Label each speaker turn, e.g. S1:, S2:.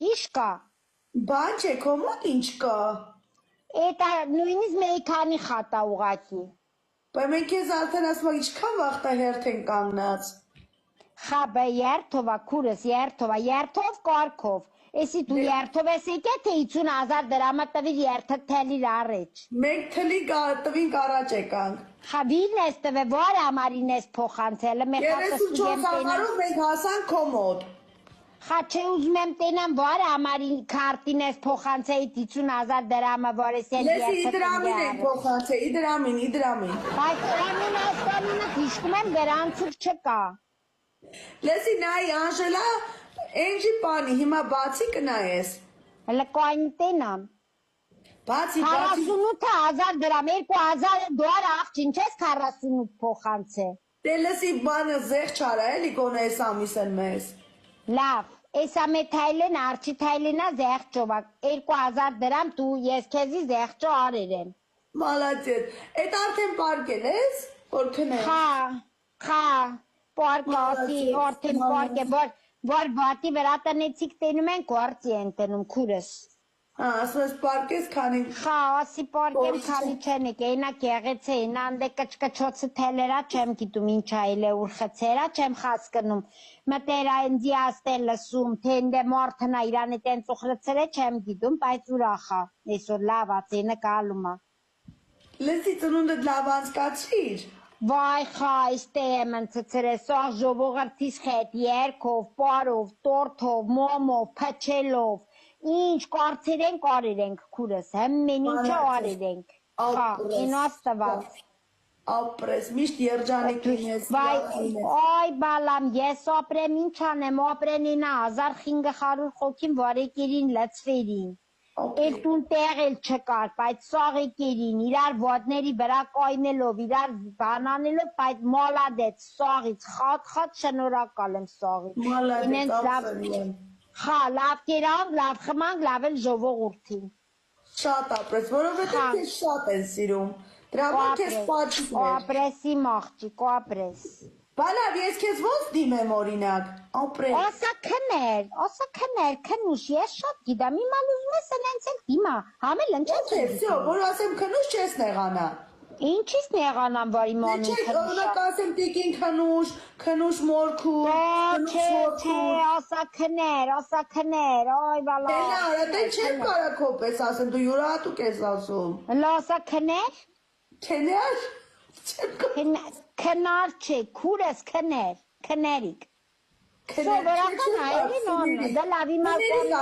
S1: Ինչ կա։
S2: Բան չէ, քո մոտ ինչ կա։
S1: Էտա նույնիսկ մի քանի խատա ուղակի։
S2: Բայց մենք քեզ արդեն ասում ենք ինչքան վաղ հերթ են կանգնած։
S1: Խաբը երթովա քուրս երթով կարգով։ Էսի դու երթով ես եկե թե 50,000 դրամը տվիր երթը թելիր առաջ։
S2: Մենք թլի տվինք առաջ եկանք։
S1: Խաբիրն ես տվե որ համարին ես փոխանցելը մի խատը
S2: 34 համարով մենք հասանք քո մոտ։
S1: Խաչե ուզում եմ տենամ որ համարին քարտին ես փոխանցեի 50,000 դրամը որ ես էլ
S2: երթը իդրամին ենք փոխանցե, իդրամին։
S1: Բայց դրամին ասանինը հիշում եմ դրանցուր չկա։
S2: Լեսի նայ Անժելա, Էնջի բանի հիմա բացի կնայես։
S1: Հələ կային տենամ։
S2: Բացի
S1: 48,000 դրամ 2,000 դոլար աղջին չես 48 փոխանցե։
S2: Դե լսի բանը զեղ չարա էլի գոնե այս ամիսն մեզ։
S1: Լավ, էսա մե թայլեն արջի թայլենա զեղ ճովա 2,000 դրամ դու ես քեզի զեղ ճո արերեմ։
S2: Մալադյետ, այդ արդեն պարկել ես, որ քնես։
S1: Խա, պարկասի, արդեն պարկ է, որ բատի վրա տնեցիք տենում են գործի են տնում քուրս։
S2: Հա, ասում ես պարկես քանի։
S1: Խա, ասի պարկեմ քանի չեն եք, այնա կեղեցե, այնա անդե կչկչոցը թելերա չեմ գիտում ինչ այլ է ուրխեցերա չեմ խասկնում, մտերա ինձի աստեն լսում, թե ինդե մարդնա իրանի տեն ծուխրցերը չեմ գիտում, բայց ուրախա, այսօր լավ ացենը կալումա։
S2: Լսի ծնունդդ լավ անցկացրիր։
S1: Վայ խա, իստե եմ ընծծրե, սաղ ժողողրդիս խետ, երկով, պարով, տորթով, մոմով, պչելով, ինչ կարծեր ենք արեր ենք քուրս, հեմմեն ինչը արեր ենք, խա, են աստված։
S2: Ապրես, միշտ երջանիկ լինես,
S1: այ բալամ, ես ապրեմ ինչ անեմ, ապրեն ինա 1500 խոքին վարեկերին լծվերին, էլ տուն տեղ էլ չկար, բայց սաղ եկերին, իրար ոտների վրա կայնելով, իրար բանանելով, բայց մալադեց, սաղից, խատ շնորակալ եմ սաղից։
S2: մալադեց, ապսելի եմ։
S1: Խա, լավ կերանք, լավ խմանք, լավ էլ ժողողորդին։
S2: Շատ ապրես, որովհետև քեզ շատ են սիրում, դրա համար քեզ պատիվ էր։
S1: Ապրեսի մաղջիկ, ապրես։
S2: Բալավ, ես քեզ ոնց դիմեմ օրինակ, ապրես։
S1: Ասա քներ, քնուշ, ես շատ գիտեմ, հիմա ուզում ես նենց էլ դիմա, համել ընչես։
S2: Վсё, որ ասեմ քնուշ չես նեղանա։
S1: Ինչից նեղանամ, որ իմ անուն
S2: քնուշ։ Օրինակ ասեմ տիկին քնուշ մորքու,
S1: Չէ, ասա քներ, այ բալա։
S2: Դենա, արա դե չեմ կարա քոպես ասեմ, դու յուրահատուկ ես ասում։
S1: Լասա քներ։
S2: Քեներ։
S1: Քնար չէ, քուրս քներ, քներիկ։ Սովորական այլին անունը, դա լավ իմացել